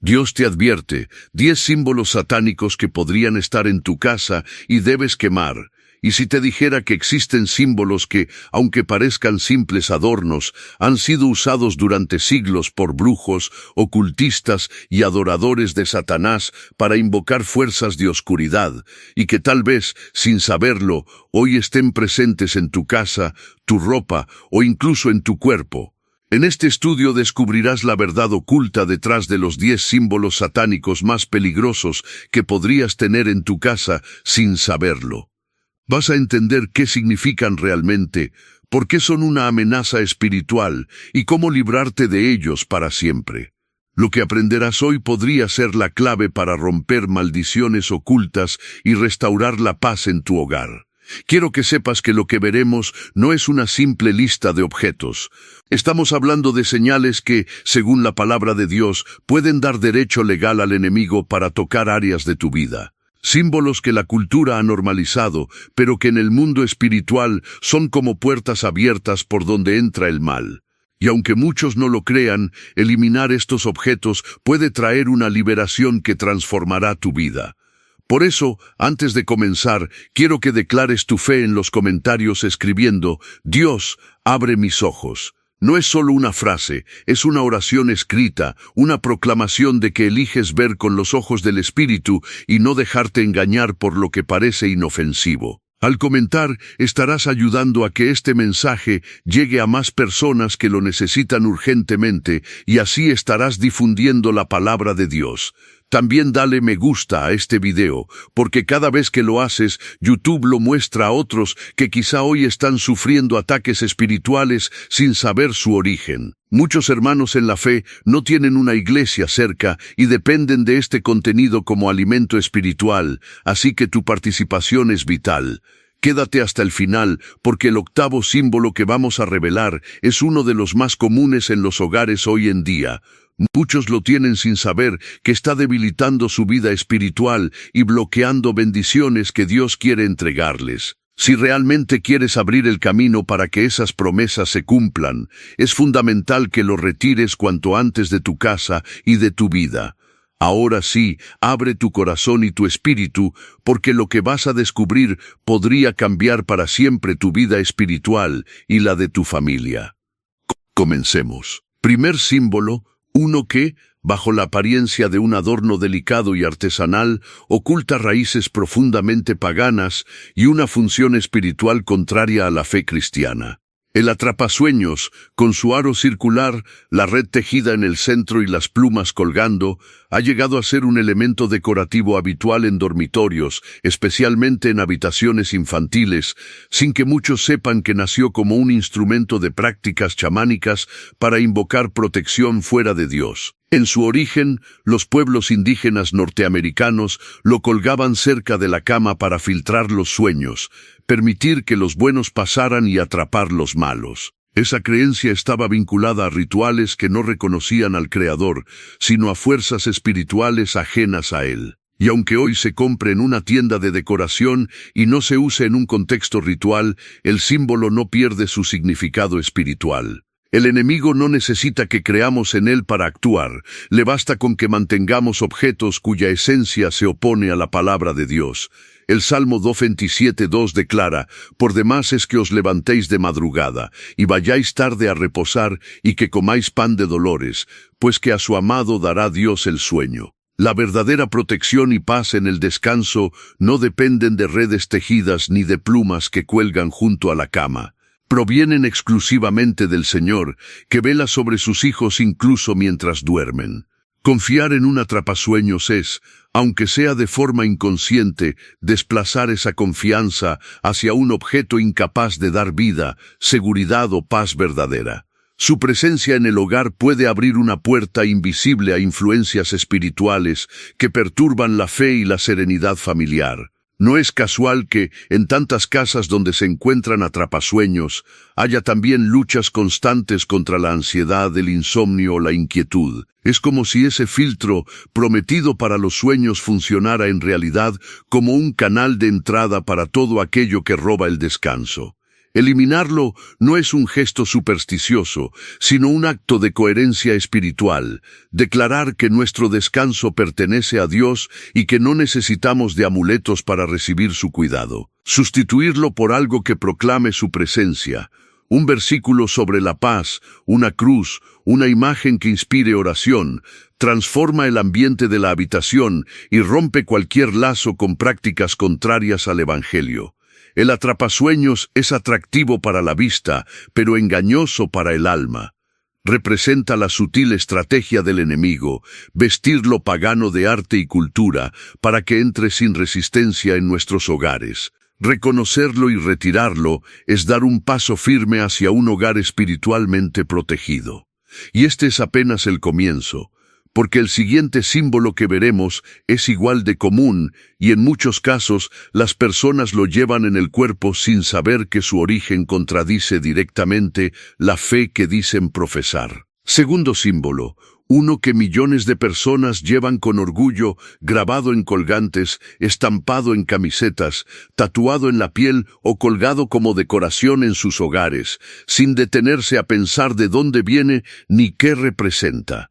Dios te advierte, 10 símbolos satánicos que podrían estar en tu casa y debes quemar. Y si te dijera que existen símbolos que, aunque parezcan simples adornos, han sido usados durante siglos por brujos, ocultistas y adoradores de Satanás para invocar fuerzas de oscuridad, y que tal vez, sin saberlo, hoy estén presentes en tu casa, tu ropa o incluso en tu cuerpo. En este estudio descubrirás la verdad oculta detrás de los 10 símbolos satánicos más peligrosos que podrías tener en tu casa sin saberlo. Vas a entender qué significan realmente, por qué son una amenaza espiritual y cómo librarte de ellos para siempre. Lo que aprenderás hoy podría ser la clave para romper maldiciones ocultas y restaurar la paz en tu hogar. Quiero que sepas que lo que veremos no es una simple lista de objetos. Estamos hablando de señales que, según la palabra de Dios, pueden dar derecho legal al enemigo para tocar áreas de tu vida. Símbolos que la cultura ha normalizado, pero que en el mundo espiritual son como puertas abiertas por donde entra el mal. Y aunque muchos no lo crean, eliminar estos objetos puede traer una liberación que transformará tu vida. Por eso, antes de comenzar, quiero que declares tu fe en los comentarios escribiendo: Dios, abre mis ojos. No es solo una frase, es una oración escrita, una proclamación de que eliges ver con los ojos del Espíritu y no dejarte engañar por lo que parece inofensivo. Al comentar, estarás ayudando a que este mensaje llegue a más personas que lo necesitan urgentemente, y así estarás difundiendo la palabra de Dios. También dale me gusta a este video, porque cada vez que lo haces, YouTube lo muestra a otros que quizá hoy están sufriendo ataques espirituales sin saber su origen. Muchos hermanos en la fe no tienen una iglesia cerca y dependen de este contenido como alimento espiritual, así que tu participación es vital. Quédate hasta el final, porque el octavo símbolo que vamos a revelar es uno de los más comunes en los hogares hoy en día. Muchos lo tienen sin saber que está debilitando su vida espiritual y bloqueando bendiciones que Dios quiere entregarles. Si realmente quieres abrir el camino para que esas promesas se cumplan, es fundamental que lo retires cuanto antes de tu casa y de tu vida. Ahora sí, abre tu corazón y tu espíritu, porque lo que vas a descubrir podría cambiar para siempre tu vida espiritual y la de tu familia. Comencemos. Primer símbolo. Uno que, bajo la apariencia de un adorno delicado y artesanal, oculta raíces profundamente paganas y una función espiritual contraria a la fe cristiana. El atrapasueños, con su aro circular, la red tejida en el centro y las plumas colgando, ha llegado a ser un elemento decorativo habitual en dormitorios, especialmente en habitaciones infantiles, sin que muchos sepan que nació como un instrumento de prácticas chamánicas para invocar protección fuera de Dios. En su origen, los pueblos indígenas norteamericanos lo colgaban cerca de la cama para filtrar los sueños, permitir que los buenos pasaran y atrapar los malos. Esa creencia estaba vinculada a rituales que no reconocían al Creador, sino a fuerzas espirituales ajenas a Él. Y aunque hoy se compre en una tienda de decoración y no se use en un contexto ritual, el símbolo no pierde su significado espiritual. El enemigo no necesita que creamos en él para actuar, le basta con que mantengamos objetos cuya esencia se opone a la palabra de Dios. El Salmo 27:2 declara: Por demás es que os levantéis de madrugada, y vayáis tarde a reposar, y que comáis pan de dolores, pues que a su amado dará Dios el sueño. La verdadera protección y paz en el descanso no dependen de redes tejidas ni de plumas que cuelgan junto a la cama. Provienen exclusivamente del Señor, que vela sobre sus hijos incluso mientras duermen. Confiar en un atrapasueños es, aunque sea de forma inconsciente, desplazar esa confianza hacia un objeto incapaz de dar vida, seguridad o paz verdadera. Su presencia en el hogar puede abrir una puerta invisible a influencias espirituales que perturban la fe y la serenidad familiar. No es casual que, en tantas casas donde se encuentran atrapasueños, haya también luchas constantes contra la ansiedad, el insomnio o la inquietud. Es como si ese filtro, prometido para los sueños, funcionara en realidad como un canal de entrada para todo aquello que roba el descanso. Eliminarlo no es un gesto supersticioso, sino un acto de coherencia espiritual, declarar que nuestro descanso pertenece a Dios y que no necesitamos de amuletos para recibir su cuidado. Sustituirlo por algo que proclame su presencia, un versículo sobre la paz, una cruz, una imagen que inspire oración, transforma el ambiente de la habitación y rompe cualquier lazo con prácticas contrarias al Evangelio. El atrapasueños es atractivo para la vista, pero engañoso para el alma. Representa la sutil estrategia del enemigo, vestir lo pagano de arte y cultura para que entre sin resistencia en nuestros hogares. Reconocerlo y retirarlo es dar un paso firme hacia un hogar espiritualmente protegido. Y este es apenas el comienzo, porque el siguiente símbolo que veremos es igual de común y en muchos casos las personas lo llevan en el cuerpo sin saber que su origen contradice directamente la fe que dicen profesar. Segundo símbolo, uno que millones de personas llevan con orgullo, grabado en colgantes, estampado en camisetas, tatuado en la piel o colgado como decoración en sus hogares, sin detenerse a pensar de dónde viene ni qué representa.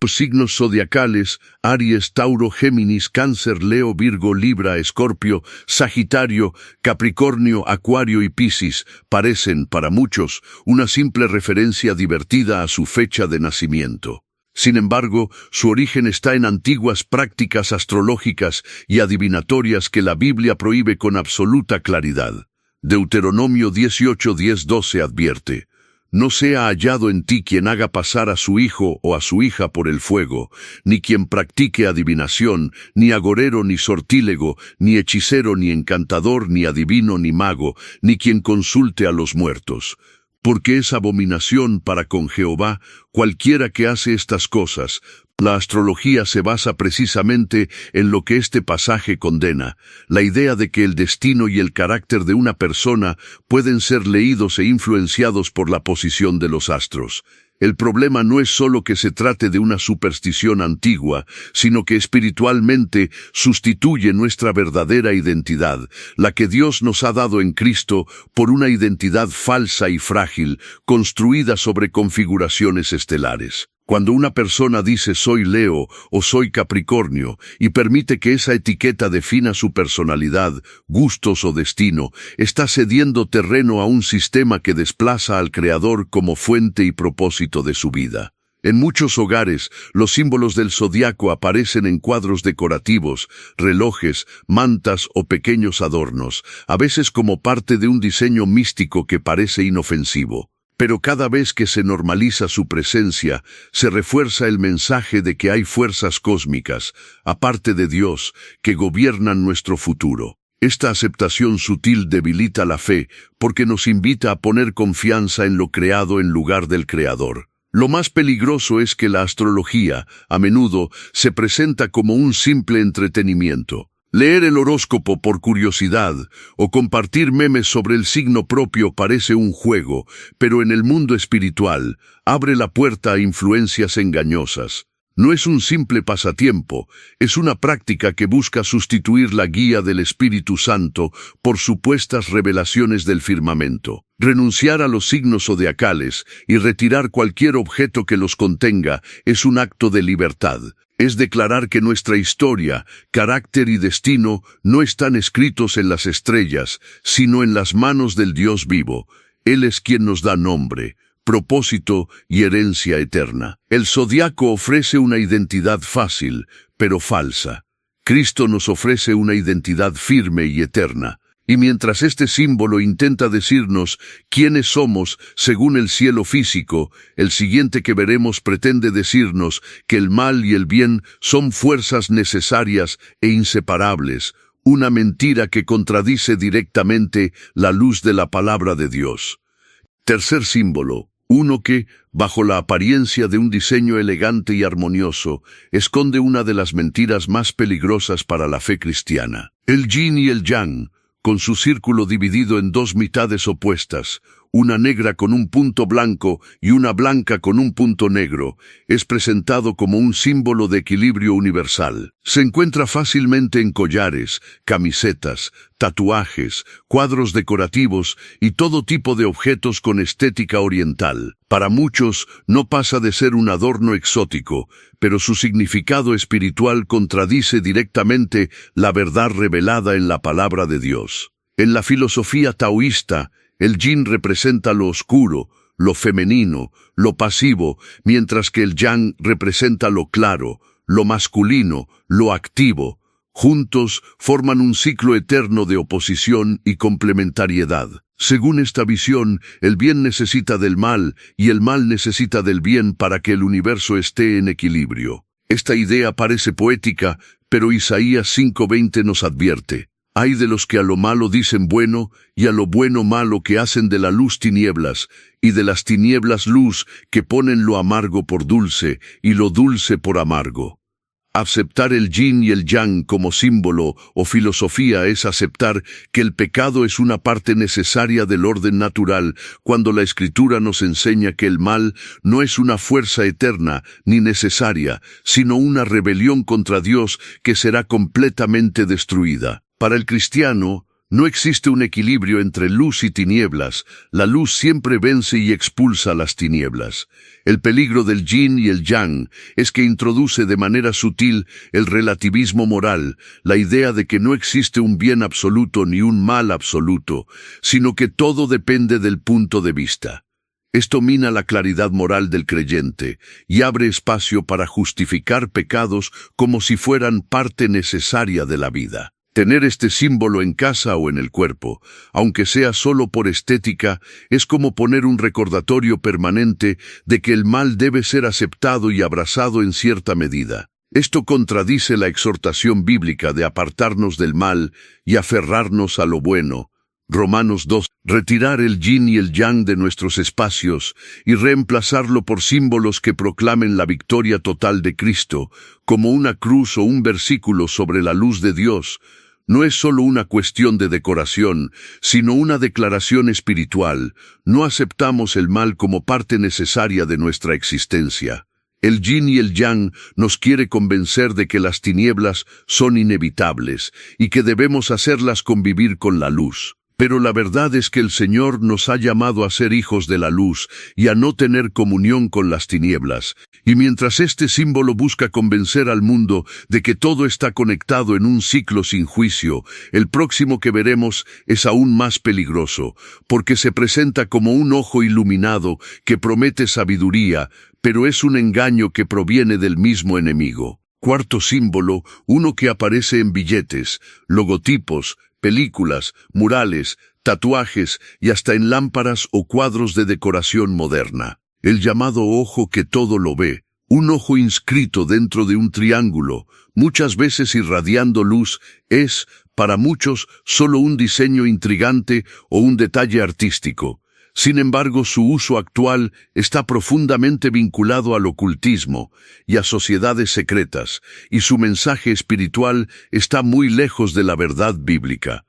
Los signos zodiacales, Aries, Tauro, Géminis, Cáncer, Leo, Virgo, Libra, Escorpio, Sagitario, Capricornio, Acuario y Piscis, parecen, para muchos, una simple referencia divertida a su fecha de nacimiento. Sin embargo, su origen está en antiguas prácticas astrológicas y adivinatorias que la Biblia prohíbe con absoluta claridad. Deuteronomio 18:10-12 advierte: «No sea hallado en ti quien haga pasar a su hijo o a su hija por el fuego, ni quien practique adivinación, ni agorero, ni sortílego, ni hechicero, ni encantador, ni adivino, ni mago, ni quien consulte a los muertos. Porque es abominación para con Jehová cualquiera que hace estas cosas». La astrología se basa precisamente en lo que este pasaje condena, la idea de que el destino y el carácter de una persona pueden ser leídos e influenciados por la posición de los astros. El problema no es solo que se trate de una superstición antigua, sino que espiritualmente sustituye nuestra verdadera identidad, la que Dios nos ha dado en Cristo, por una identidad falsa y frágil, construida sobre configuraciones estelares. Cuando una persona dice soy Leo o soy Capricornio y permite que esa etiqueta defina su personalidad, gustos o destino, está cediendo terreno a un sistema que desplaza al Creador como fuente y propósito de su vida. En muchos hogares, los símbolos del zodiaco aparecen en cuadros decorativos, relojes, mantas o pequeños adornos, a veces como parte de un diseño místico que parece inofensivo. Pero cada vez que se normaliza su presencia, se refuerza el mensaje de que hay fuerzas cósmicas, aparte de Dios, que gobiernan nuestro futuro. Esta aceptación sutil debilita la fe, porque nos invita a poner confianza en lo creado en lugar del Creador. Lo más peligroso es que la astrología, a menudo, se presenta como un simple entretenimiento. Leer el horóscopo por curiosidad o compartir memes sobre el signo propio parece un juego, pero en el mundo espiritual abre la puerta a influencias engañosas. No es un simple pasatiempo, es una práctica que busca sustituir la guía del Espíritu Santo por supuestas revelaciones del firmamento. Renunciar a los signos zodiacales y retirar cualquier objeto que los contenga es un acto de libertad. Es declarar que nuestra historia, carácter y destino no están escritos en las estrellas, sino en las manos del Dios vivo. Él es quien nos da nombre, propósito y herencia eterna. El zodiaco ofrece una identidad fácil, pero falsa. Cristo nos ofrece una identidad firme y eterna. Y mientras este símbolo intenta decirnos quiénes somos según el cielo físico, el siguiente que veremos pretende decirnos que el mal y el bien son fuerzas necesarias e inseparables, una mentira que contradice directamente la luz de la palabra de Dios. Tercer símbolo, uno que, bajo la apariencia de un diseño elegante y armonioso, esconde una de las mentiras más peligrosas para la fe cristiana. El yin y el yang, con su círculo dividido en dos mitades opuestas, una negra con un punto blanco y una blanca con un punto negro, es presentado como un símbolo de equilibrio universal. Se encuentra fácilmente en collares, camisetas, tatuajes, cuadros decorativos y todo tipo de objetos con estética oriental. Para muchos no pasa de ser un adorno exótico, pero su significado espiritual contradice directamente la verdad revelada en la palabra de Dios. En la filosofía taoísta, el yin representa lo oscuro, lo femenino, lo pasivo, mientras que el yang representa lo claro, lo masculino, lo activo. Juntos forman un ciclo eterno de oposición y complementariedad. Según esta visión, el bien necesita del mal y el mal necesita del bien para que el universo esté en equilibrio. Esta idea parece poética, pero Isaías 5:20 nos advierte: «Ay de los que a lo malo dicen bueno, y a lo bueno malo, que hacen de la luz tinieblas, y de las tinieblas luz, que ponen lo amargo por dulce, y lo dulce por amargo». Aceptar el yin y el yang como símbolo o filosofía es aceptar que el pecado es una parte necesaria del orden natural, cuando la Escritura nos enseña que el mal no es una fuerza eterna ni necesaria, sino una rebelión contra Dios que será completamente destruida. Para el cristiano, no existe un equilibrio entre luz y tinieblas. La luz siempre vence y expulsa las tinieblas. El peligro del yin y el yang es que introduce de manera sutil el relativismo moral, la idea de que no existe un bien absoluto ni un mal absoluto, sino que todo depende del punto de vista. Esto mina la claridad moral del creyente y abre espacio para justificar pecados como si fueran parte necesaria de la vida. Tener este símbolo en casa o en el cuerpo, aunque sea solo por estética, es como poner un recordatorio permanente de que el mal debe ser aceptado y abrazado en cierta medida. Esto contradice la exhortación bíblica de apartarnos del mal y aferrarnos a lo bueno. Romanos 2. Retirar el yin y el yang de nuestros espacios y reemplazarlo por símbolos que proclamen la victoria total de Cristo, como una cruz o un versículo sobre la luz de Dios, no es solo una cuestión de decoración, sino una declaración espiritual. No aceptamos el mal como parte necesaria de nuestra existencia. El yin y el yang nos quiere convencer de que las tinieblas son inevitables y que debemos hacerlas convivir con la luz. Pero la verdad es que el Señor nos ha llamado a ser hijos de la luz y a no tener comunión con las tinieblas. Y mientras este símbolo busca convencer al mundo de que todo está conectado en un ciclo sin juicio, el próximo que veremos es aún más peligroso, porque se presenta como un ojo iluminado que promete sabiduría, pero es un engaño que proviene del mismo enemigo. Cuarto símbolo, uno que aparece en billetes, logotipos, películas, murales, tatuajes y hasta en lámparas o cuadros de decoración moderna. El llamado ojo que todo lo ve, un ojo inscrito dentro de un triángulo, muchas veces irradiando luz, es, para muchos, solo un diseño intrigante o un detalle artístico. Sin embargo, su uso actual está profundamente vinculado al ocultismo y a sociedades secretas, y su mensaje espiritual está muy lejos de la verdad bíblica.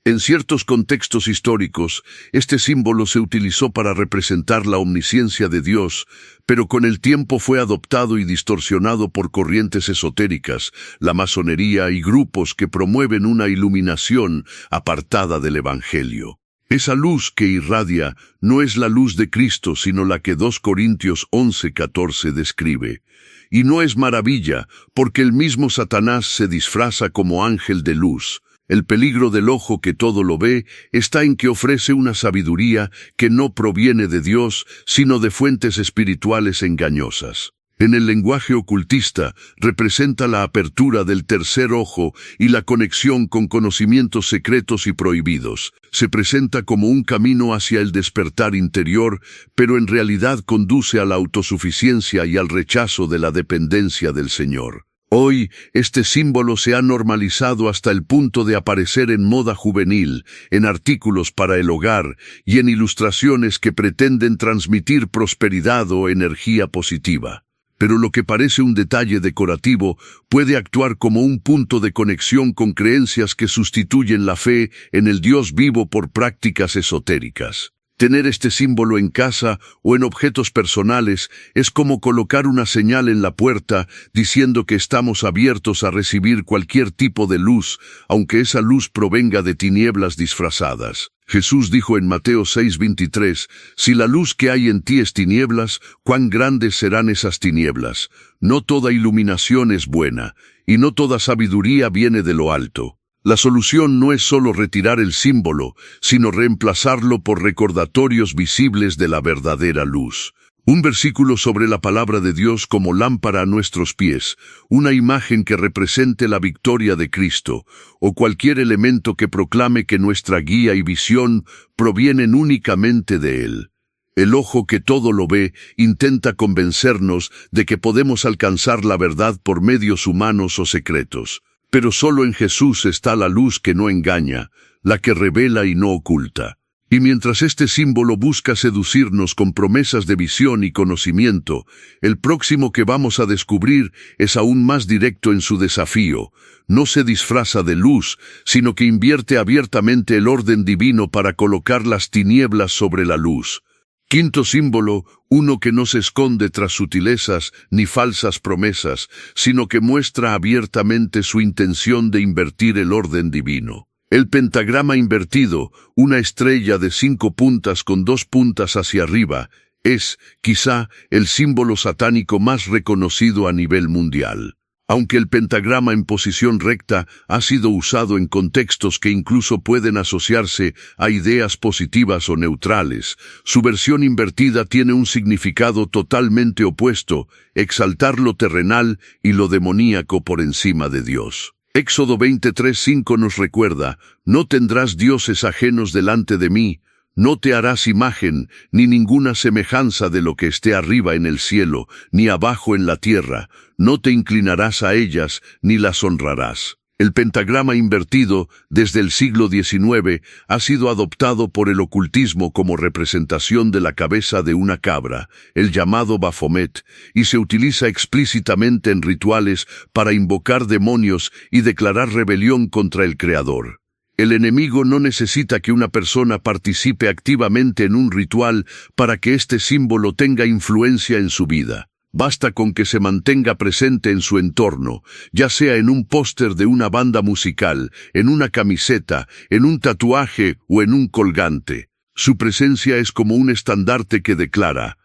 En ciertos contextos históricos, este símbolo se utilizó para representar la omnisciencia de Dios, pero con el tiempo fue adoptado y distorsionado por corrientes esotéricas, la masonería y grupos que promueven una iluminación apartada del Evangelio. Esa luz que irradia no es la luz de Cristo, sino la que 2 Corintios 11:14 describe. Y no es maravilla, porque el mismo Satanás se disfraza como ángel de luz. El peligro del ojo que todo lo ve está en que ofrece una sabiduría que no proviene de Dios, sino de fuentes espirituales engañosas. En el lenguaje ocultista, representa la apertura del tercer ojo y la conexión con conocimientos secretos y prohibidos. Se presenta como un camino hacia el despertar interior, pero en realidad conduce a la autosuficiencia y al rechazo de la dependencia del Señor. Hoy, este símbolo se ha normalizado hasta el punto de aparecer en moda juvenil, en artículos para el hogar y en ilustraciones que pretenden transmitir prosperidad o energía positiva. Pero lo que parece un detalle decorativo puede actuar como un punto de conexión con creencias que sustituyen la fe en el Dios vivo por prácticas esotéricas. Tener este símbolo en casa o en objetos personales es como colocar una señal en la puerta diciendo que estamos abiertos a recibir cualquier tipo de luz, aunque esa luz provenga de tinieblas disfrazadas. Jesús dijo en Mateo 6:23, «Si la luz que hay en ti es tinieblas, ¿cuán grandes serán esas tinieblas? No toda iluminación es buena, y no toda sabiduría viene de lo alto». La solución no es solo retirar el símbolo, sino reemplazarlo por recordatorios visibles de la verdadera luz. Un versículo sobre la palabra de Dios como lámpara a nuestros pies, una imagen que represente la victoria de Cristo, o cualquier elemento que proclame que nuestra guía y visión provienen únicamente de Él. El ojo que todo lo ve intenta convencernos de que podemos alcanzar la verdad por medios humanos o secretos. Pero solo en Jesús está la luz que no engaña, la que revela y no oculta. Y mientras este símbolo busca seducirnos con promesas de visión y conocimiento, el próximo que vamos a descubrir es aún más directo en su desafío. No se disfraza de luz, sino que invierte abiertamente el orden divino para colocar las tinieblas sobre la luz. Quinto símbolo, uno que no se esconde tras sutilezas ni falsas promesas, sino que muestra abiertamente su intención de invertir el orden divino. El pentagrama invertido, una estrella de 5 puntas con 2 puntas hacia arriba, es, quizá, el símbolo satánico más reconocido a nivel mundial. Aunque el pentagrama en posición recta ha sido usado en contextos que incluso pueden asociarse a ideas positivas o neutrales, su versión invertida tiene un significado totalmente opuesto, exaltar lo terrenal y lo demoníaco por encima de Dios. Éxodo 23:5 nos recuerda, «No tendrás dioses ajenos delante de mí, no te harás imagen, ni ninguna semejanza de lo que esté arriba en el cielo, ni abajo en la tierra, no te inclinarás a ellas, ni las honrarás». El pentagrama invertido, desde el siglo XIX, ha sido adoptado por el ocultismo como representación de la cabeza de una cabra, el llamado Baphomet, y se utiliza explícitamente en rituales para invocar demonios y declarar rebelión contra el Creador. El enemigo no necesita que una persona participe activamente en un ritual para que este símbolo tenga influencia en su vida. Basta con que se mantenga presente en su entorno, ya sea en un póster de una banda musical, en una camiseta, en un tatuaje o en un colgante. Su presencia es como un estandarte que declara: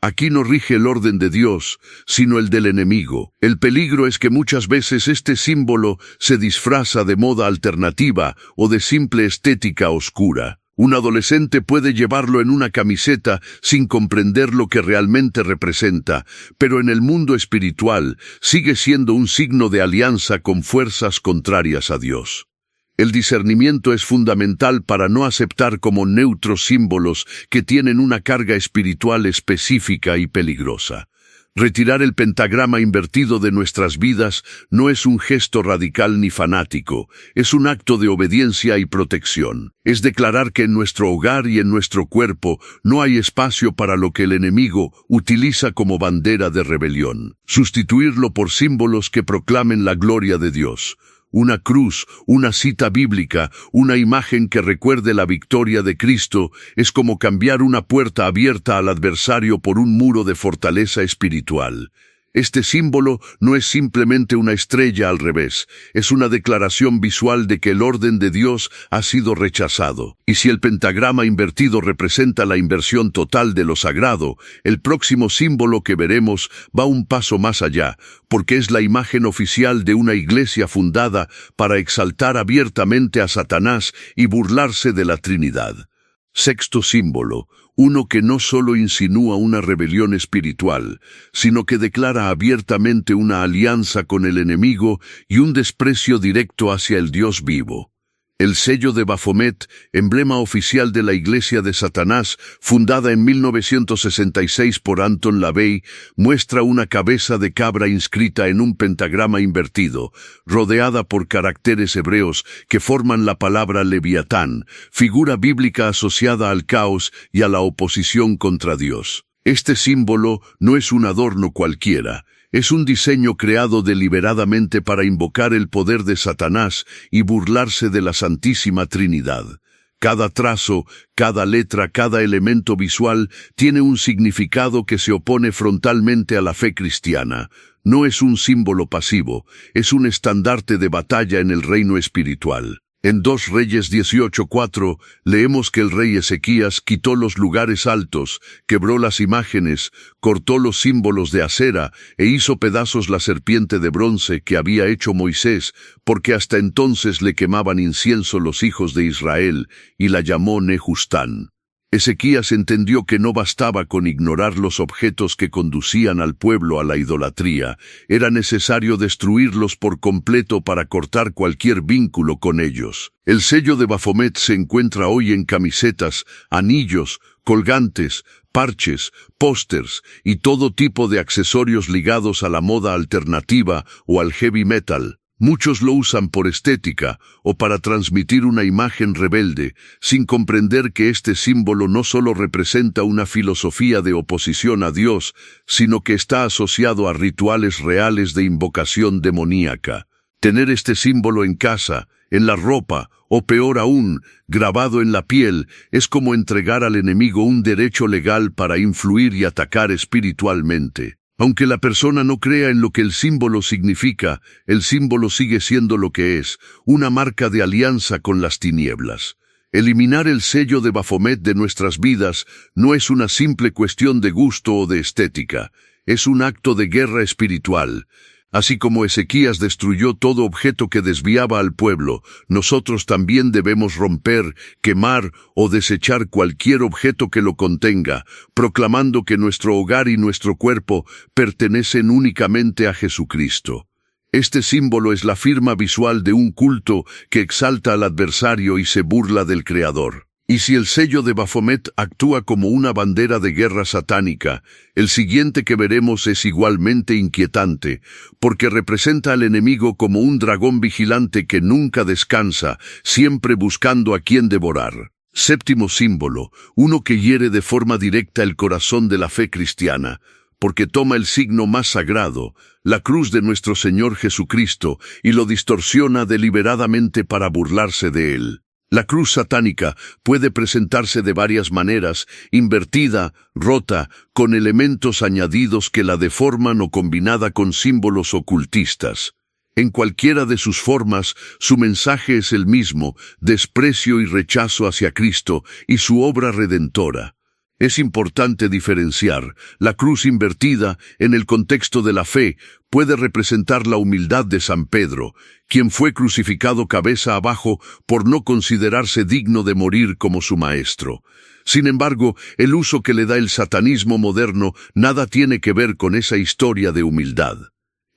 aquí no rige el orden de Dios, sino el del enemigo. El peligro es que muchas veces este símbolo se disfraza de moda alternativa o de simple estética oscura. Un adolescente puede llevarlo en una camiseta sin comprender lo que realmente representa, pero en el mundo espiritual sigue siendo un signo de alianza con fuerzas contrarias a Dios. El discernimiento es fundamental para no aceptar como neutros símbolos que tienen una carga espiritual específica y peligrosa. Retirar el pentagrama invertido de nuestras vidas no es un gesto radical ni fanático, es un acto de obediencia y protección. Es declarar que en nuestro hogar y en nuestro cuerpo no hay espacio para lo que el enemigo utiliza como bandera de rebelión. Sustituirlo por símbolos que proclamen la gloria de Dios. Una cruz, una cita bíblica, una imagen que recuerde la victoria de Cristo, es como cambiar una puerta abierta al adversario por un muro de fortaleza espiritual. Este símbolo no es simplemente una estrella al revés, es una declaración visual de que el orden de Dios ha sido rechazado. Y si el pentagrama invertido representa la inversión total de lo sagrado, el próximo símbolo que veremos va un paso más allá, porque es la imagen oficial de una iglesia fundada para exaltar abiertamente a Satanás y burlarse de la Trinidad. Sexto símbolo, uno que no solo insinúa una rebelión espiritual, sino que declara abiertamente una alianza con el enemigo y un desprecio directo hacia el Dios vivo. El sello de Baphomet, emblema oficial de la Iglesia de Satanás, fundada en 1966 por Anton LaVey, muestra una cabeza de cabra inscrita en un pentagrama invertido, rodeada por caracteres hebreos que forman la palabra Leviatán, figura bíblica asociada al caos y a la oposición contra Dios. Este símbolo no es un adorno cualquiera. Es un diseño creado deliberadamente para invocar el poder de Satanás y burlarse de la Santísima Trinidad. Cada trazo, cada letra, cada elemento visual tiene un significado que se opone frontalmente a la fe cristiana. No es un símbolo pasivo, es un estandarte de batalla en el reino espiritual. En 2 Reyes 18:4 leemos que el rey Ezequías quitó los lugares altos, quebró las imágenes, cortó los símbolos de acera e hizo pedazos la serpiente de bronce que había hecho Moisés, porque hasta entonces le quemaban incienso los hijos de Israel, y la llamó Nehustán. Ezequías entendió que no bastaba con ignorar los objetos que conducían al pueblo a la idolatría, era necesario destruirlos por completo para cortar cualquier vínculo con ellos. El sello de Baphomet se encuentra hoy en camisetas, anillos, colgantes, parches, pósters y todo tipo de accesorios ligados a la moda alternativa o al heavy metal. Muchos lo usan por estética o para transmitir una imagen rebelde, sin comprender que este símbolo no solo representa una filosofía de oposición a Dios, sino que está asociado a rituales reales de invocación demoníaca. Tener este símbolo en casa, en la ropa, o peor aún, grabado en la piel, es como entregar al enemigo un derecho legal para influir y atacar espiritualmente. Aunque la persona no crea en lo que el símbolo significa, el símbolo sigue siendo lo que es, una marca de alianza con las tinieblas. Eliminar el sello de Baphomet de nuestras vidas no es una simple cuestión de gusto o de estética, es un acto de guerra espiritual. Así como Ezequías destruyó todo objeto que desviaba al pueblo, nosotros también debemos romper, quemar o desechar cualquier objeto que lo contenga, proclamando que nuestro hogar y nuestro cuerpo pertenecen únicamente a Jesucristo. Este símbolo es la firma visual de un culto que exalta al adversario y se burla del Creador. Y si el sello de Baphomet actúa como una bandera de guerra satánica, el siguiente que veremos es igualmente inquietante, porque representa al enemigo como un dragón vigilante que nunca descansa, siempre buscando a quien devorar. Séptimo símbolo, uno que hiere de forma directa el corazón de la fe cristiana, porque toma el signo más sagrado, la cruz de nuestro Señor Jesucristo, y lo distorsiona deliberadamente para burlarse de él. La cruz satánica puede presentarse de varias maneras, invertida, rota, con elementos añadidos que la deforman o combinada con símbolos ocultistas. En cualquiera de sus formas, su mensaje es el mismo, desprecio y rechazo hacia Cristo y su obra redentora. Es importante diferenciar. La cruz invertida, en el contexto de la fe, puede representar la humildad de San Pedro, quien fue crucificado cabeza abajo por no considerarse digno de morir como su maestro. Sin embargo, el uso que le da el satanismo moderno nada tiene que ver con esa historia de humildad.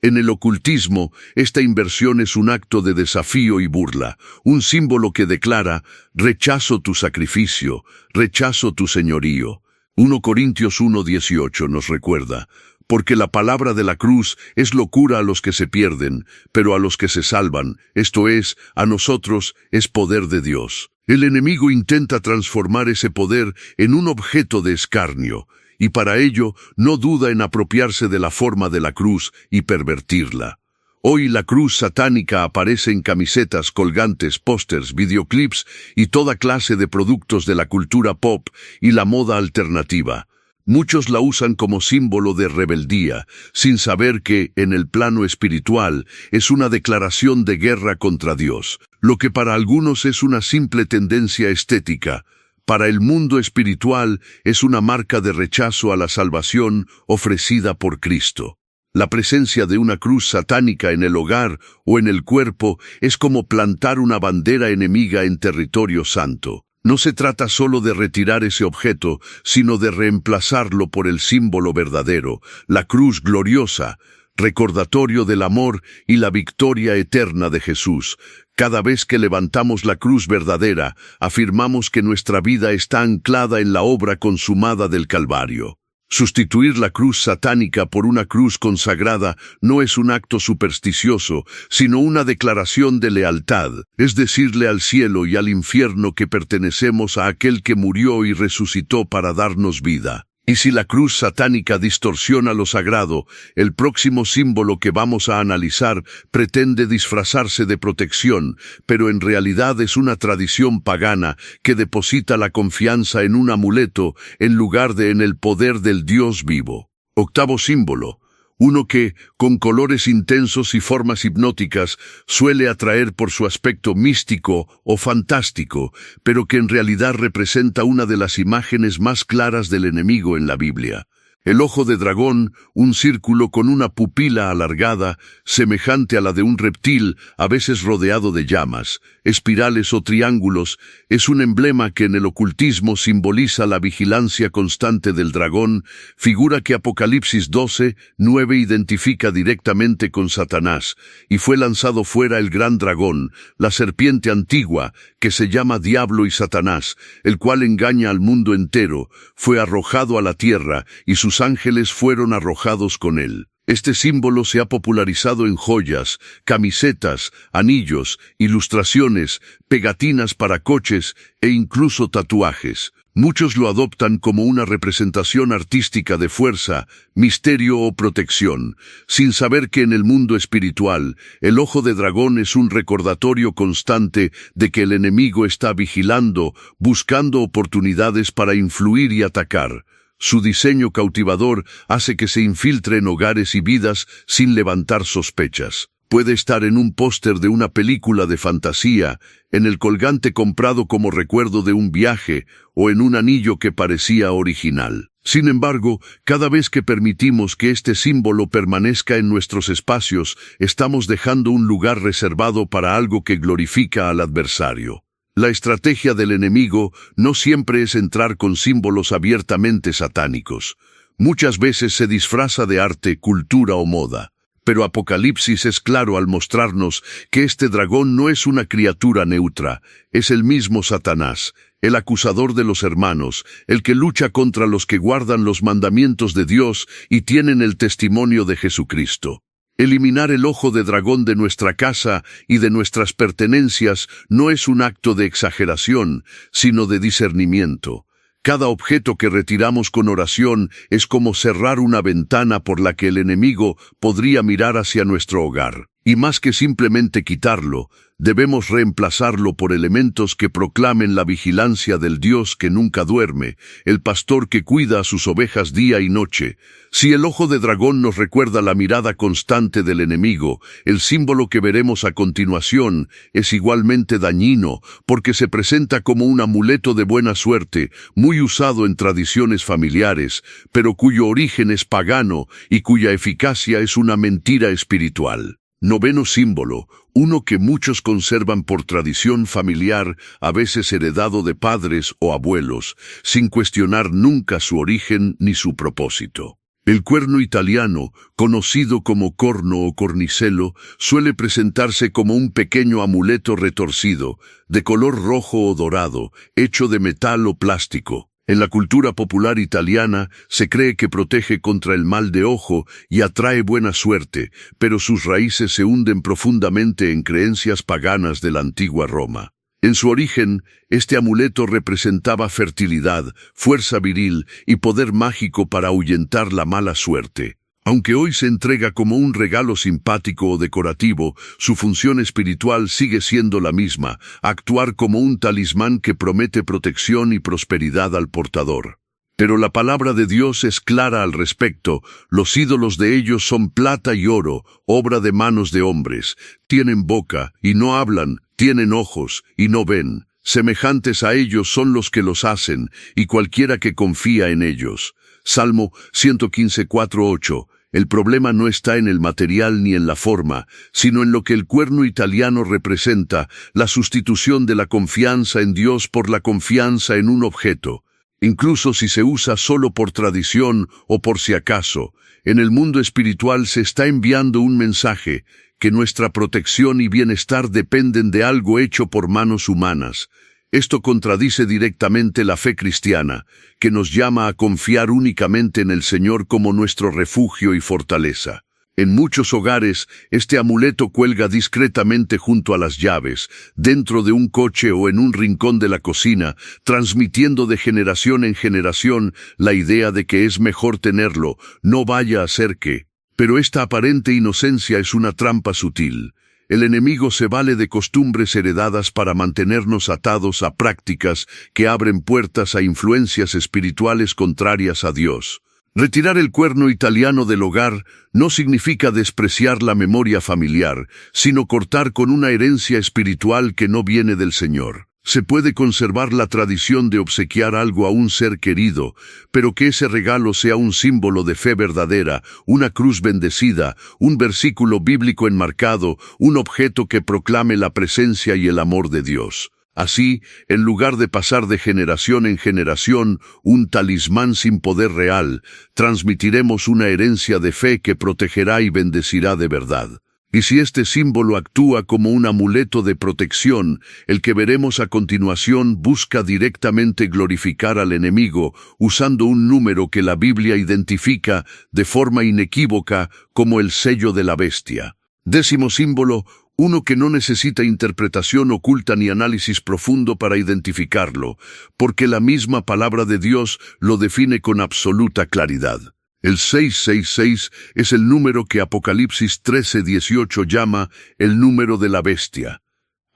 En el ocultismo, esta inversión es un acto de desafío y burla, un símbolo que declara, rechazo tu sacrificio, rechazo tu señorío. 1 Corintios 1:18 nos recuerda, porque la palabra de la cruz es locura a los que se pierden, pero a los que se salvan, esto es, a nosotros, es poder de Dios. El enemigo intenta transformar ese poder en un objeto de escarnio, y para ello no duda en apropiarse de la forma de la cruz y pervertirla. Hoy la cruz satánica aparece en camisetas, colgantes, pósters, videoclips y toda clase de productos de la cultura pop y la moda alternativa. Muchos la usan como símbolo de rebeldía, sin saber que, en el plano espiritual, es una declaración de guerra contra Dios, lo que para algunos es una simple tendencia estética. Para el mundo espiritual es una marca de rechazo a la salvación ofrecida por Cristo. La presencia de una cruz satánica en el hogar o en el cuerpo es como plantar una bandera enemiga en territorio santo. No se trata solo de retirar ese objeto, sino de reemplazarlo por el símbolo verdadero, la cruz gloriosa, recordatorio del amor y la victoria eterna de Jesús. Cada vez que levantamos la cruz verdadera, afirmamos que nuestra vida está anclada en la obra consumada del Calvario. Sustituir la cruz satánica por una cruz consagrada no es un acto supersticioso, sino una declaración de lealtad, es decirle al cielo y al infierno que pertenecemos a aquel que murió y resucitó para darnos vida. Y si la cruz satánica distorsiona lo sagrado, el próximo símbolo que vamos a analizar pretende disfrazarse de protección, pero en realidad es una tradición pagana que deposita la confianza en un amuleto en lugar de en el poder del Dios vivo. Octavo símbolo. Uno que, con colores intensos y formas hipnóticas, suele atraer por su aspecto místico o fantástico, pero que en realidad representa una de las imágenes más claras del enemigo en la Biblia. El ojo de dragón, un círculo con una pupila alargada, semejante a la de un reptil, a veces rodeado de llamas, espirales o triángulos, es un emblema que en el ocultismo simboliza la vigilancia constante del dragón, figura que Apocalipsis 12:9 identifica directamente con Satanás, y fue lanzado fuera el gran dragón, la serpiente antigua, que se llama Diablo y Satanás, el cual engaña al mundo entero, fue arrojado a la tierra, y sus ángeles fueron arrojados con él. Este símbolo se ha popularizado en joyas, camisetas, anillos, ilustraciones, pegatinas para coches e incluso tatuajes. Muchos lo adoptan como una representación artística de fuerza, misterio o protección, sin saber que en el mundo espiritual, el ojo de dragón es un recordatorio constante de que el enemigo está vigilando, buscando oportunidades para influir y atacar. Su diseño cautivador hace que se infiltre en hogares y vidas sin levantar sospechas. Puede estar en un póster de una película de fantasía, en el colgante comprado como recuerdo de un viaje o en un anillo que parecía original. Sin embargo, cada vez que permitimos que este símbolo permanezca en nuestros espacios, estamos dejando un lugar reservado para algo que glorifica al adversario. La estrategia del enemigo no siempre es entrar con símbolos abiertamente satánicos. Muchas veces se disfraza de arte, cultura o moda. Pero Apocalipsis es claro al mostrarnos que este dragón no es una criatura neutra, es el mismo Satanás, el acusador de los hermanos, el que lucha contra los que guardan los mandamientos de Dios y tienen el testimonio de Jesucristo. Eliminar el ojo de dragón de nuestra casa y de nuestras pertenencias no es un acto de exageración, sino de discernimiento. Cada objeto que retiramos con oración es como cerrar una ventana por la que el enemigo podría mirar hacia nuestro hogar. Y más que simplemente quitarlo, debemos reemplazarlo por elementos que proclamen la vigilancia del Dios que nunca duerme, el pastor que cuida a sus ovejas día y noche. Si el ojo de dragón nos recuerda la mirada constante del enemigo, el símbolo que veremos a continuación es igualmente dañino, porque se presenta como un amuleto de buena suerte, muy usado en tradiciones familiares, pero cuyo origen es pagano y cuya eficacia es una mentira espiritual. Noveno símbolo, uno que muchos conservan por tradición familiar, a veces heredado de padres o abuelos, sin cuestionar nunca su origen ni su propósito. El cuerno italiano, conocido como corno o cornicelo, suele presentarse como un pequeño amuleto retorcido, de color rojo o dorado, hecho de metal o plástico. En la cultura popular italiana se cree que protege contra el mal de ojo y atrae buena suerte, pero sus raíces se hunden profundamente en creencias paganas de la antigua Roma. En su origen, este amuleto representaba fertilidad, fuerza viril y poder mágico para ahuyentar la mala suerte. Aunque hoy se entrega como un regalo simpático o decorativo, su función espiritual sigue siendo la misma, actuar como un talismán que promete protección y prosperidad al portador. Pero la palabra de Dios es clara al respecto, los ídolos de ellos son plata y oro, obra de manos de hombres, tienen boca y no hablan, tienen ojos y no ven, semejantes a ellos son los que los hacen, y cualquiera que confía en ellos. Salmo 115:4-8. El problema no está en el material ni en la forma, sino en lo que el cuerno italiano representa, la sustitución de la confianza en Dios por la confianza en un objeto. Incluso si se usa solo por tradición o por si acaso, en el mundo espiritual se está enviando un mensaje, que nuestra protección y bienestar dependen de algo hecho por manos humanas. Esto contradice directamente la fe cristiana, que nos llama a confiar únicamente en el Señor como nuestro refugio y fortaleza. En muchos hogares, este amuleto cuelga discretamente junto a las llaves, dentro de un coche o en un rincón de la cocina, transmitiendo de generación en generación la idea de que es mejor tenerlo, no vaya a ser que. Pero esta aparente inocencia es una trampa sutil. El enemigo se vale de costumbres heredadas para mantenernos atados a prácticas que abren puertas a influencias espirituales contrarias a Dios. Retirar el cuerno italiano del hogar no significa despreciar la memoria familiar, sino cortar con una herencia espiritual que no viene del Señor. Se puede conservar la tradición de obsequiar algo a un ser querido, pero que ese regalo sea un símbolo de fe verdadera, una cruz bendecida, un versículo bíblico enmarcado, un objeto que proclame la presencia y el amor de Dios. Así, en lugar de pasar de generación en generación un talismán sin poder real, transmitiremos una herencia de fe que protegerá y bendecirá de verdad. Y si este símbolo actúa como un amuleto de protección, el que veremos a continuación busca directamente glorificar al enemigo, usando un número que la Biblia identifica de forma inequívoca como el sello de la bestia. 10º símbolo, uno que no necesita interpretación oculta ni análisis profundo para identificarlo, porque la misma palabra de Dios lo define con absoluta claridad. El 666 es el número que Apocalipsis 13:18 llama el número de la bestia.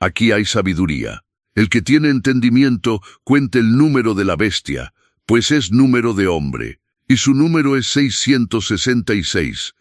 Aquí hay sabiduría. El que tiene entendimiento cuente el número de la bestia, pues es número de hombre, y su número es 666.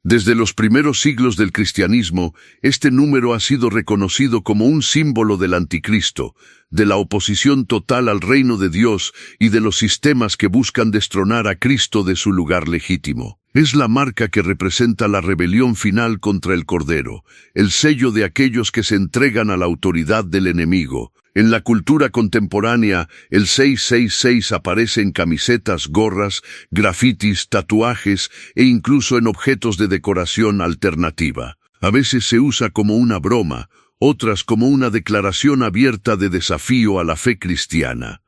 Desde los primeros siglos del cristianismo, este número ha sido reconocido como un símbolo del anticristo, de la oposición total al reino de Dios y de los sistemas que buscan destronar a Cristo de su lugar legítimo. Es la marca que representa la rebelión final contra el Cordero, el sello de aquellos que se entregan a la autoridad del enemigo. En la cultura contemporánea, el 666 aparece en camisetas, gorras, grafitis, tatuajes e incluso en objetos de decoración alternativa. A veces se usa como una broma, otras como una declaración abierta de desafío a la fe cristiana.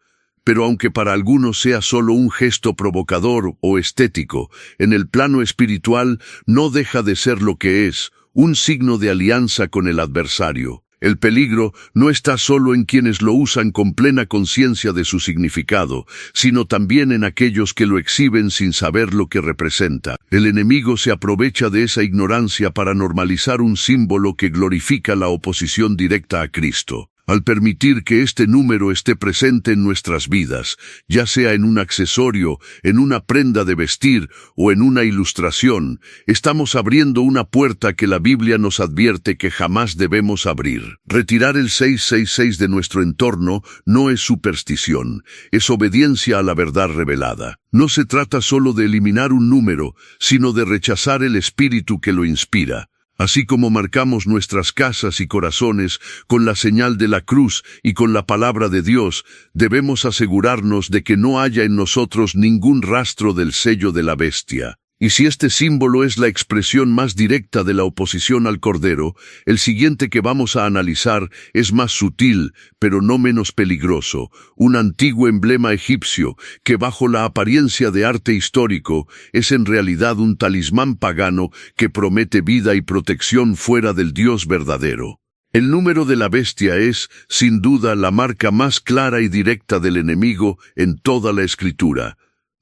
Pero aunque para algunos sea solo un gesto provocador o estético, en el plano espiritual no deja de ser lo que es, un signo de alianza con el adversario. El peligro no está solo en quienes lo usan con plena conciencia de su significado, sino también en aquellos que lo exhiben sin saber lo que representa. El enemigo se aprovecha de esa ignorancia para normalizar un símbolo que glorifica la oposición directa a Cristo. Al permitir que este número esté presente en nuestras vidas, ya sea en un accesorio, en una prenda de vestir o en una ilustración, estamos abriendo una puerta que la Biblia nos advierte que jamás debemos abrir. Retirar el 666 de nuestro entorno no es superstición, es obediencia a la verdad revelada. No se trata solo de eliminar un número, sino de rechazar el espíritu que lo inspira. Así como marcamos nuestras casas y corazones con la señal de la cruz y con la palabra de Dios, debemos asegurarnos de que no haya en nosotros ningún rastro del sello de la bestia. Y si este símbolo es la expresión más directa de la oposición al Cordero, el siguiente que vamos a analizar es más sutil, pero no menos peligroso, un antiguo emblema egipcio que bajo la apariencia de arte histórico es en realidad un talismán pagano que promete vida y protección fuera del Dios verdadero. El número de la bestia es, sin duda, la marca más clara y directa del enemigo en toda la Escritura.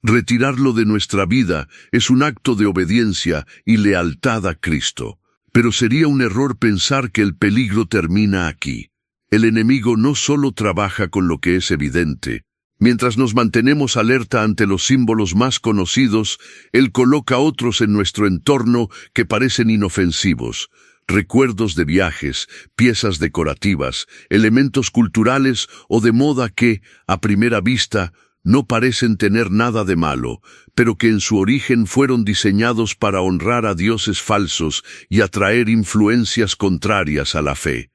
Retirarlo de nuestra vida es un acto de obediencia y lealtad a Cristo. Pero sería un error pensar que el peligro termina aquí. El enemigo no solo trabaja con lo que es evidente. Mientras nos mantenemos alerta ante los símbolos más conocidos, él coloca otros en nuestro entorno que parecen inofensivos. Recuerdos de viajes, piezas decorativas, elementos culturales o de moda que, a primera vista, no parecen tener nada de malo, pero que en su origen fueron diseñados para honrar a dioses falsos y atraer influencias contrarias a la fe.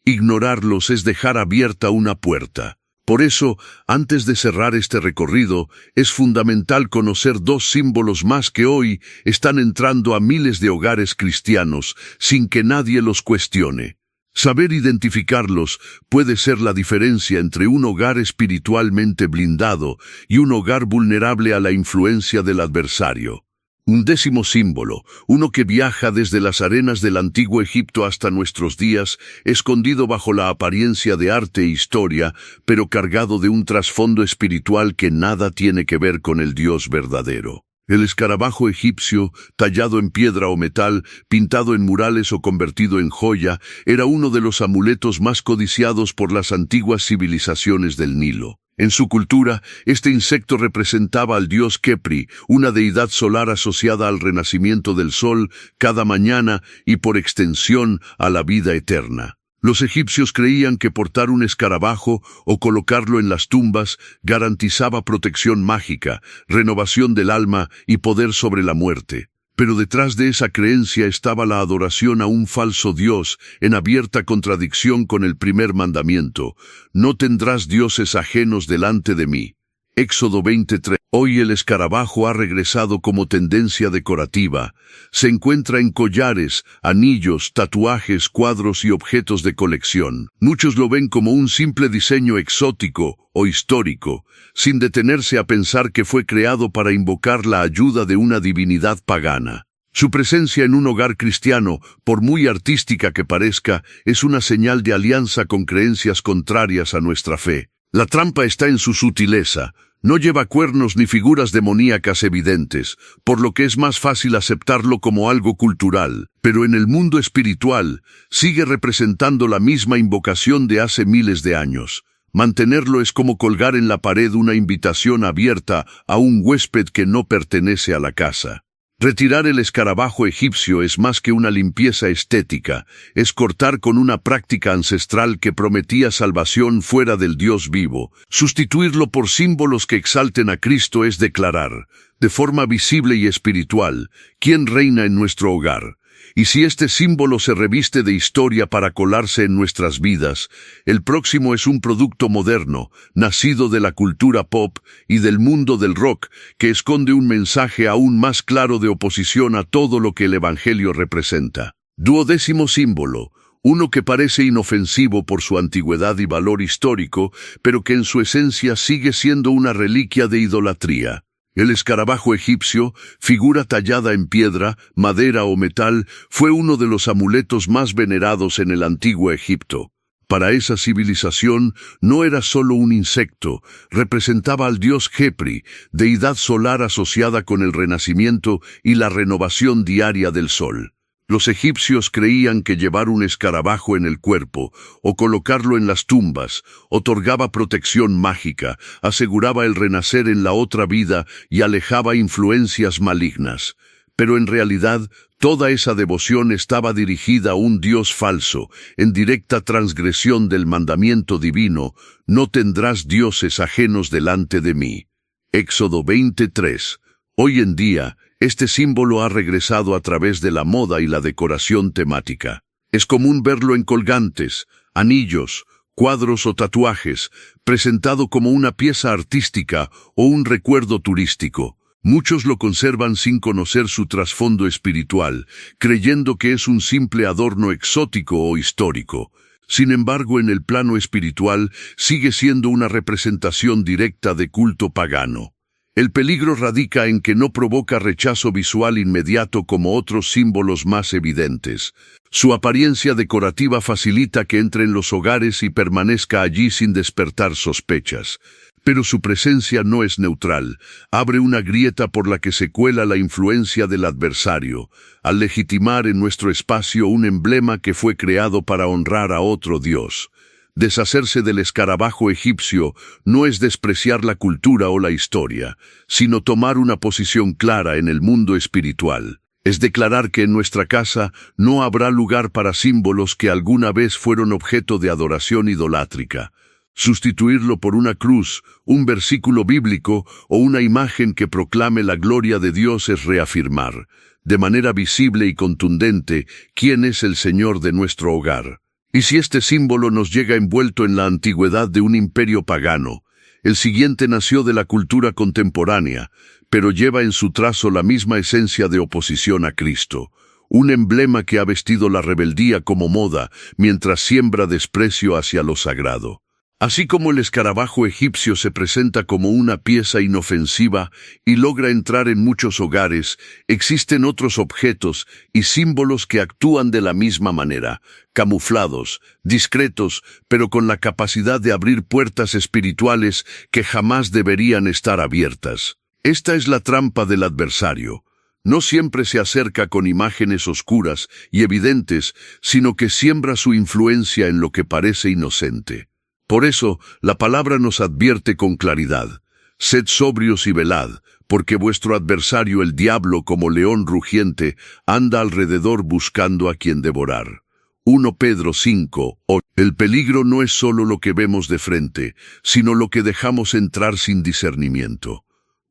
Ignorarlos es dejar abierta una puerta. Por eso, antes de cerrar este recorrido, es fundamental conocer dos símbolos más que hoy están entrando a miles de hogares cristianos sin que nadie los cuestione. Saber identificarlos puede ser la diferencia entre un hogar espiritualmente blindado y un hogar vulnerable a la influencia del adversario. Un décimo símbolo, uno que viaja desde las arenas del antiguo Egipto hasta nuestros días, escondido bajo la apariencia de arte e historia, pero cargado de un trasfondo espiritual que nada tiene que ver con el Dios verdadero. El escarabajo egipcio, tallado en piedra o metal, pintado en murales o convertido en joya, era uno de los amuletos más codiciados por las antiguas civilizaciones del Nilo. En su cultura, este insecto representaba al dios Khepri, una deidad solar asociada al renacimiento del sol cada mañana y por extensión a la vida eterna. Los egipcios creían que portar un escarabajo o colocarlo en las tumbas garantizaba protección mágica, renovación del alma y poder sobre la muerte. Pero detrás de esa creencia estaba la adoración a un falso dios, en abierta contradicción con el primer mandamiento: no tendrás dioses ajenos delante de mí. Éxodo 23. Hoy el escarabajo ha regresado como tendencia decorativa. Se encuentra en collares, anillos, tatuajes, cuadros y objetos de colección. Muchos lo ven como un simple diseño exótico o histórico, sin detenerse a pensar que fue creado para invocar la ayuda de una divinidad pagana. Su presencia en un hogar cristiano, por muy artística que parezca, es una señal de alianza con creencias contrarias a nuestra fe. La trampa está en su sutileza. No lleva cuernos ni figuras demoníacas evidentes, por lo que es más fácil aceptarlo como algo cultural, pero en el mundo espiritual sigue representando la misma invocación de hace miles de años. Mantenerlo es como colgar en la pared una invitación abierta a un huésped que no pertenece a la casa. Retirar el escarabajo egipcio es más que una limpieza estética, es cortar con una práctica ancestral que prometía salvación fuera del Dios vivo. Sustituirlo por símbolos que exalten a Cristo es declarar, de forma visible y espiritual, quién reina en nuestro hogar. Y si este símbolo se reviste de historia para colarse en nuestras vidas, el próximo es un producto moderno, nacido de la cultura pop y del mundo del rock, que esconde un mensaje aún más claro de oposición a todo lo que el Evangelio representa. 12º símbolo, uno que parece inofensivo por su antigüedad y valor histórico, pero que en su esencia sigue siendo una reliquia de idolatría. El escarabajo egipcio, figura tallada en piedra, madera o metal, fue uno de los amuletos más venerados en el antiguo Egipto. Para esa civilización no era solo un insecto, representaba al dios Khepri, deidad solar asociada con el renacimiento y la renovación diaria del sol. Los egipcios creían que llevar un escarabajo en el cuerpo o colocarlo en las tumbas otorgaba protección mágica, aseguraba el renacer en la otra vida y alejaba influencias malignas. Pero en realidad, toda esa devoción estaba dirigida a un dios falso, en directa transgresión del mandamiento divino: no tendrás dioses ajenos delante de mí. Éxodo 23. Hoy en día, este símbolo ha regresado a través de la moda y la decoración temática. Es común verlo en colgantes, anillos, cuadros o tatuajes, presentado como una pieza artística o un recuerdo turístico. Muchos lo conservan sin conocer su trasfondo espiritual, creyendo que es un simple adorno exótico o histórico. Sin embargo, en el plano espiritual sigue siendo una representación directa de culto pagano. El peligro radica en que no provoca rechazo visual inmediato como otros símbolos más evidentes. Su apariencia decorativa facilita que entre en los hogares y permanezca allí sin despertar sospechas. Pero su presencia no es neutral, abre una grieta por la que se cuela la influencia del adversario, al legitimar en nuestro espacio un emblema que fue creado para honrar a otro dios. Deshacerse del escarabajo egipcio no es despreciar la cultura o la historia, sino tomar una posición clara en el mundo espiritual. Es declarar que en nuestra casa no habrá lugar para símbolos que alguna vez fueron objeto de adoración idolátrica. Sustituirlo por una cruz, un versículo bíblico o una imagen que proclame la gloria de Dios es reafirmar, de manera visible y contundente, quién es el Señor de nuestro hogar. Y si este símbolo nos llega envuelto en la antigüedad de un imperio pagano, el siguiente nació de la cultura contemporánea, pero lleva en su trazo la misma esencia de oposición a Cristo, un emblema que ha vestido la rebeldía como moda mientras siembra desprecio hacia lo sagrado. Así como el escarabajo egipcio se presenta como una pieza inofensiva y logra entrar en muchos hogares, existen otros objetos y símbolos que actúan de la misma manera, camuflados, discretos, pero con la capacidad de abrir puertas espirituales que jamás deberían estar abiertas. Esta es la trampa del adversario. No siempre se acerca con imágenes oscuras y evidentes, sino que siembra su influencia en lo que parece inocente. Por eso, la palabra nos advierte con claridad: sed sobrios y velad, porque vuestro adversario el diablo, como león rugiente, anda alrededor buscando a quien devorar. 1 Pedro 5:8. El peligro no es solo lo que vemos de frente, sino lo que dejamos entrar sin discernimiento.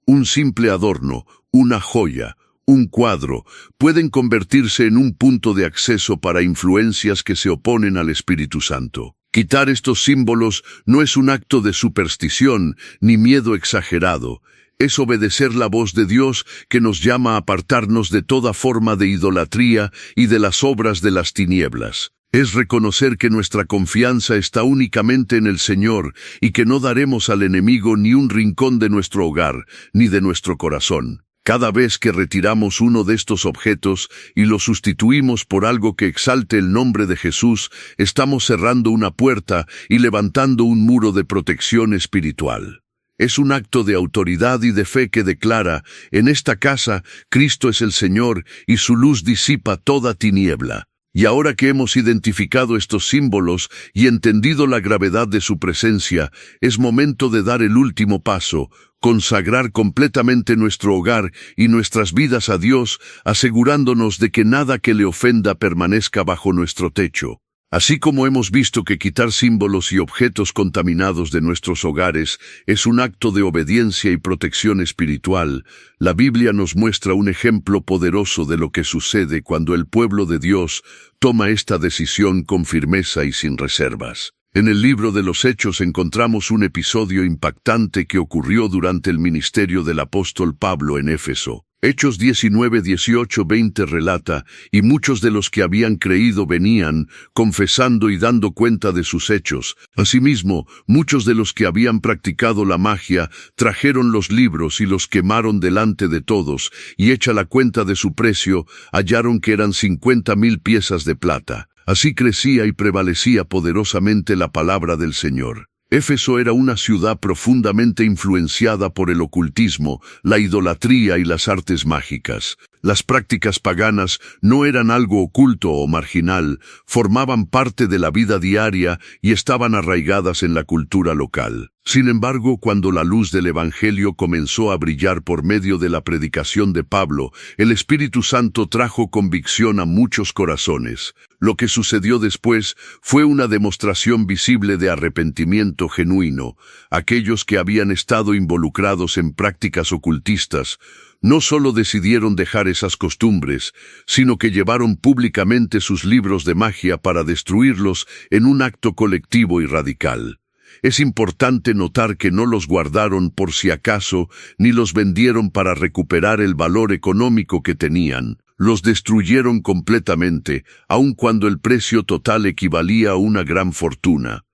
Un simple adorno, una joya, un cuadro, pueden convertirse en un punto de acceso para influencias que se oponen al Espíritu Santo. Quitar estos símbolos no es un acto de superstición ni miedo exagerado. Es obedecer la voz de Dios que nos llama a apartarnos de toda forma de idolatría y de las obras de las tinieblas. Es reconocer que nuestra confianza está únicamente en el Señor y que no daremos al enemigo ni un rincón de nuestro hogar, ni de nuestro corazón. Cada vez que retiramos uno de estos objetos y lo sustituimos por algo que exalte el nombre de Jesús, estamos cerrando una puerta y levantando un muro de protección espiritual. Es un acto de autoridad y de fe que declara: en esta casa, Cristo es el Señor y su luz disipa toda tiniebla. Y ahora que hemos identificado estos símbolos y entendido la gravedad de su presencia, es momento de dar el último paso: consagrar completamente nuestro hogar y nuestras vidas a Dios, asegurándonos de que nada que le ofenda permanezca bajo nuestro techo. Así como hemos visto que quitar símbolos y objetos contaminados de nuestros hogares es un acto de obediencia y protección espiritual, la Biblia nos muestra un ejemplo poderoso de lo que sucede cuando el pueblo de Dios toma esta decisión con firmeza y sin reservas. En el libro de los Hechos encontramos un episodio impactante que ocurrió durante el ministerio del apóstol Pablo en Éfeso. Hechos 19, 18, 20 relata: y muchos de los que habían creído venían, confesando y dando cuenta de sus hechos. Asimismo, muchos de los que habían practicado la magia trajeron los libros y los quemaron delante de todos, y hecha la cuenta de su precio, hallaron que eran 50,000 piezas de plata. Así crecía y prevalecía poderosamente la palabra del Señor. Éfeso era una ciudad profundamente influenciada por el ocultismo, la idolatría y las artes mágicas. Las prácticas paganas no eran algo oculto o marginal, formaban parte de la vida diaria y estaban arraigadas en la cultura local. Sin embargo, cuando la luz del Evangelio comenzó a brillar por medio de la predicación de Pablo, el Espíritu Santo trajo convicción a muchos corazones. Lo que sucedió después fue una demostración visible de arrepentimiento genuino. Aquellos que habían estado involucrados en prácticas ocultistas no solo decidieron dejar esas costumbres, sino que llevaron públicamente sus libros de magia para destruirlos en un acto colectivo y radical. Es importante notar que no los guardaron por si acaso, ni los vendieron para recuperar el valor económico que tenían. Los destruyeron completamente, aun cuando el precio total equivalía a una gran fortuna.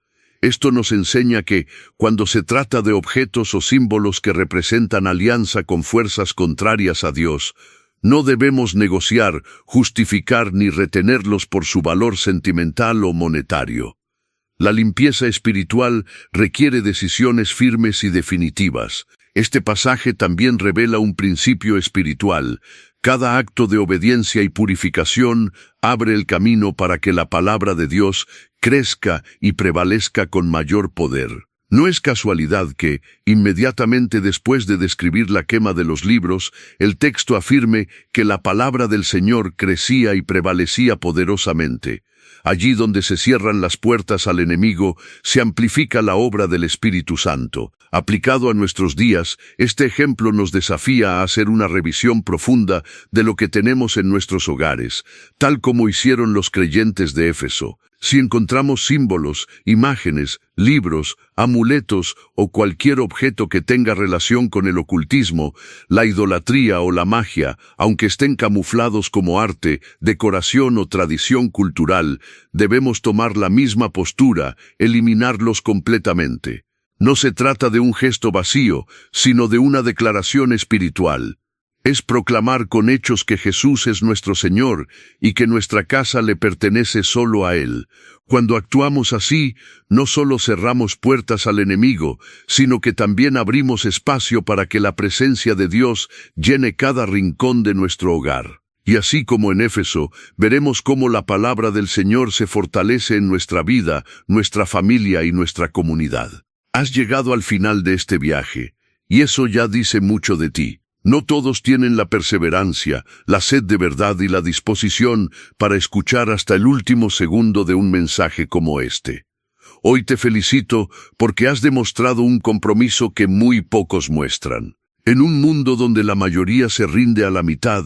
Esto nos enseña que, cuando se trata de objetos o símbolos que representan alianza con fuerzas contrarias a Dios, no debemos negociar, justificar ni retenerlos por su valor sentimental o monetario. La limpieza espiritual requiere decisiones firmes y definitivas. Este pasaje también revela un principio espiritual. Cada acto de obediencia y purificación abre el camino para que la palabra de Dios crezca y prevalezca con mayor poder. No es casualidad que, inmediatamente después de describir la quema de los libros, el texto afirme que la palabra del Señor crecía y prevalecía poderosamente. Allí donde se cierran las puertas al enemigo, se amplifica la obra del Espíritu Santo. Aplicado a nuestros días, este ejemplo nos desafía a hacer una revisión profunda de lo que tenemos en nuestros hogares, tal como hicieron los creyentes de Éfeso. Si encontramos símbolos, imágenes, libros, amuletos o cualquier objeto que tenga relación con el ocultismo, la idolatría o la magia, aunque estén camuflados como arte, decoración o tradición cultural, espiritual, debemos tomar la misma postura, eliminarlos completamente. No se trata de un gesto vacío, sino de una declaración espiritual. Es proclamar con hechos que Jesús es nuestro Señor y que nuestra casa le pertenece solo a Él. Cuando actuamos así, no solo cerramos puertas al enemigo, sino que también abrimos espacio para que la presencia de Dios llene cada rincón de nuestro hogar. Y así como en Éfeso, veremos cómo la palabra del Señor se fortalece en nuestra vida, nuestra familia y nuestra comunidad. Has llegado al final de este viaje, y eso ya dice mucho de ti. No todos tienen la perseverancia, la sed de verdad y la disposición para escuchar hasta el último segundo de un mensaje como este. Hoy te felicito porque has demostrado un compromiso que muy pocos muestran. En un mundo donde la mayoría se rinde a la mitad,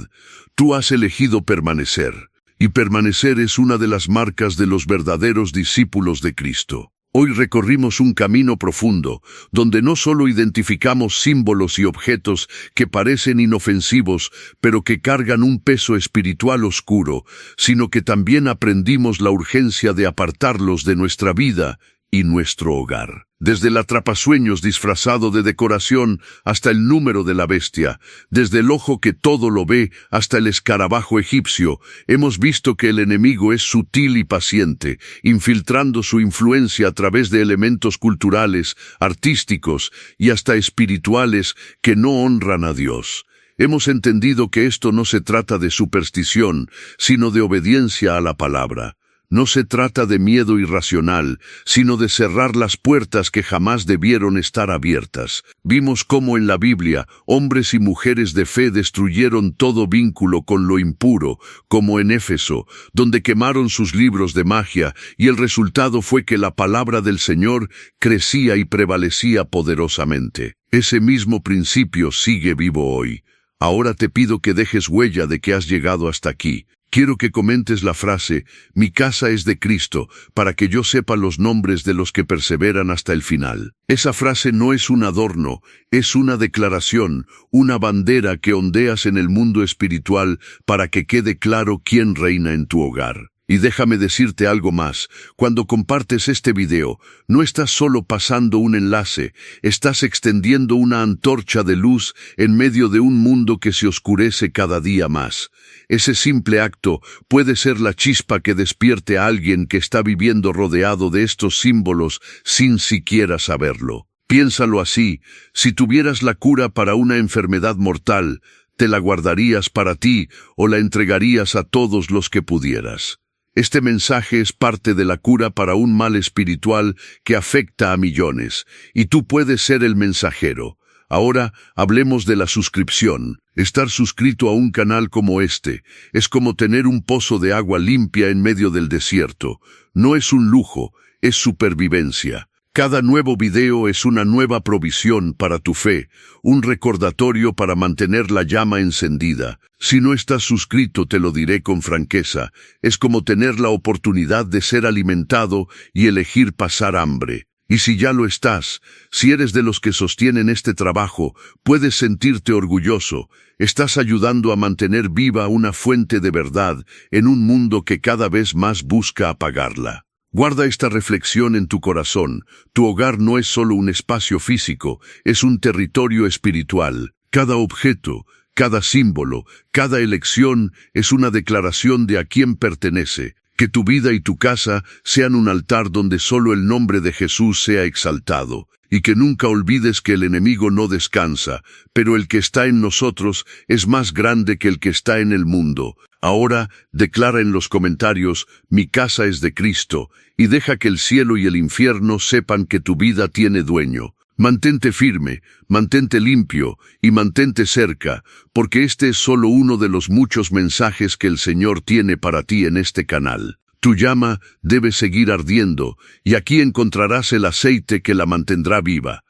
tú has elegido permanecer, y permanecer es una de las marcas de los verdaderos discípulos de Cristo. Hoy recorrimos un camino profundo, donde no solo identificamos símbolos y objetos que parecen inofensivos, pero que cargan un peso espiritual oscuro, sino que también aprendimos la urgencia de apartarlos de nuestra vida y nuestro hogar. Desde el atrapasueños disfrazado de decoración hasta el número de la bestia, desde el ojo que todo lo ve hasta el escarabajo egipcio, hemos visto que el enemigo es sutil y paciente, infiltrando su influencia a través de elementos culturales, artísticos y hasta espirituales que no honran a Dios. Hemos entendido que esto no se trata de superstición, sino de obediencia a la palabra. No se trata de miedo irracional, sino de cerrar las puertas que jamás debieron estar abiertas. Vimos cómo en la Biblia hombres y mujeres de fe destruyeron todo vínculo con lo impuro, como en Éfeso, donde quemaron sus libros de magia, y el resultado fue que la palabra del Señor crecía y prevalecía poderosamente. Ese mismo principio sigue vivo hoy. Ahora te pido que dejes huella de que has llegado hasta aquí. Quiero que comentes la frase, mi casa es de Cristo, para que yo sepa los nombres de los que perseveran hasta el final. Esa frase no es un adorno, es una declaración, una bandera que ondeas en el mundo espiritual para que quede claro quién reina en tu hogar. Y déjame decirte algo más, cuando compartes este video, no estás solo pasando un enlace, estás extendiendo una antorcha de luz en medio de un mundo que se oscurece cada día más. Ese simple acto puede ser la chispa que despierte a alguien que está viviendo rodeado de estos símbolos sin siquiera saberlo. Piénsalo así, si tuvieras la cura para una enfermedad mortal, ¿te la guardarías para ti o la entregarías a todos los que pudieras? Este mensaje es parte de la cura para un mal espiritual que afecta a millones, y tú puedes ser el mensajero. Ahora hablemos de la suscripción. Estar suscrito a un canal como este es como tener un pozo de agua limpia en medio del desierto. No es un lujo, es supervivencia. Cada nuevo video es una nueva provisión para tu fe, un recordatorio para mantener la llama encendida. Si no estás suscrito, te lo diré con franqueza, es como tener la oportunidad de ser alimentado y elegir pasar hambre. Y si ya lo estás, si eres de los que sostienen este trabajo, puedes sentirte orgulloso. Estás ayudando a mantener viva una fuente de verdad en un mundo que cada vez más busca apagarla. Guarda esta reflexión en tu corazón. Tu hogar no es solo un espacio físico, es un territorio espiritual. Cada objeto, cada símbolo, cada elección es una declaración de a quién pertenece. Que tu vida y tu casa sean un altar donde solo el nombre de Jesús sea exaltado. Y que nunca olvides que el enemigo no descansa, pero el que está en nosotros es más grande que el que está en el mundo. Ahora, declara en los comentarios, mi casa es de Cristo, y deja que el cielo y el infierno sepan que tu vida tiene dueño. Mantente firme, mantente limpio y mantente cerca, porque este es solo uno de los muchos mensajes que el Señor tiene para ti en este canal. Tu llama debe seguir ardiendo, y aquí encontrarás el aceite que la mantendrá viva.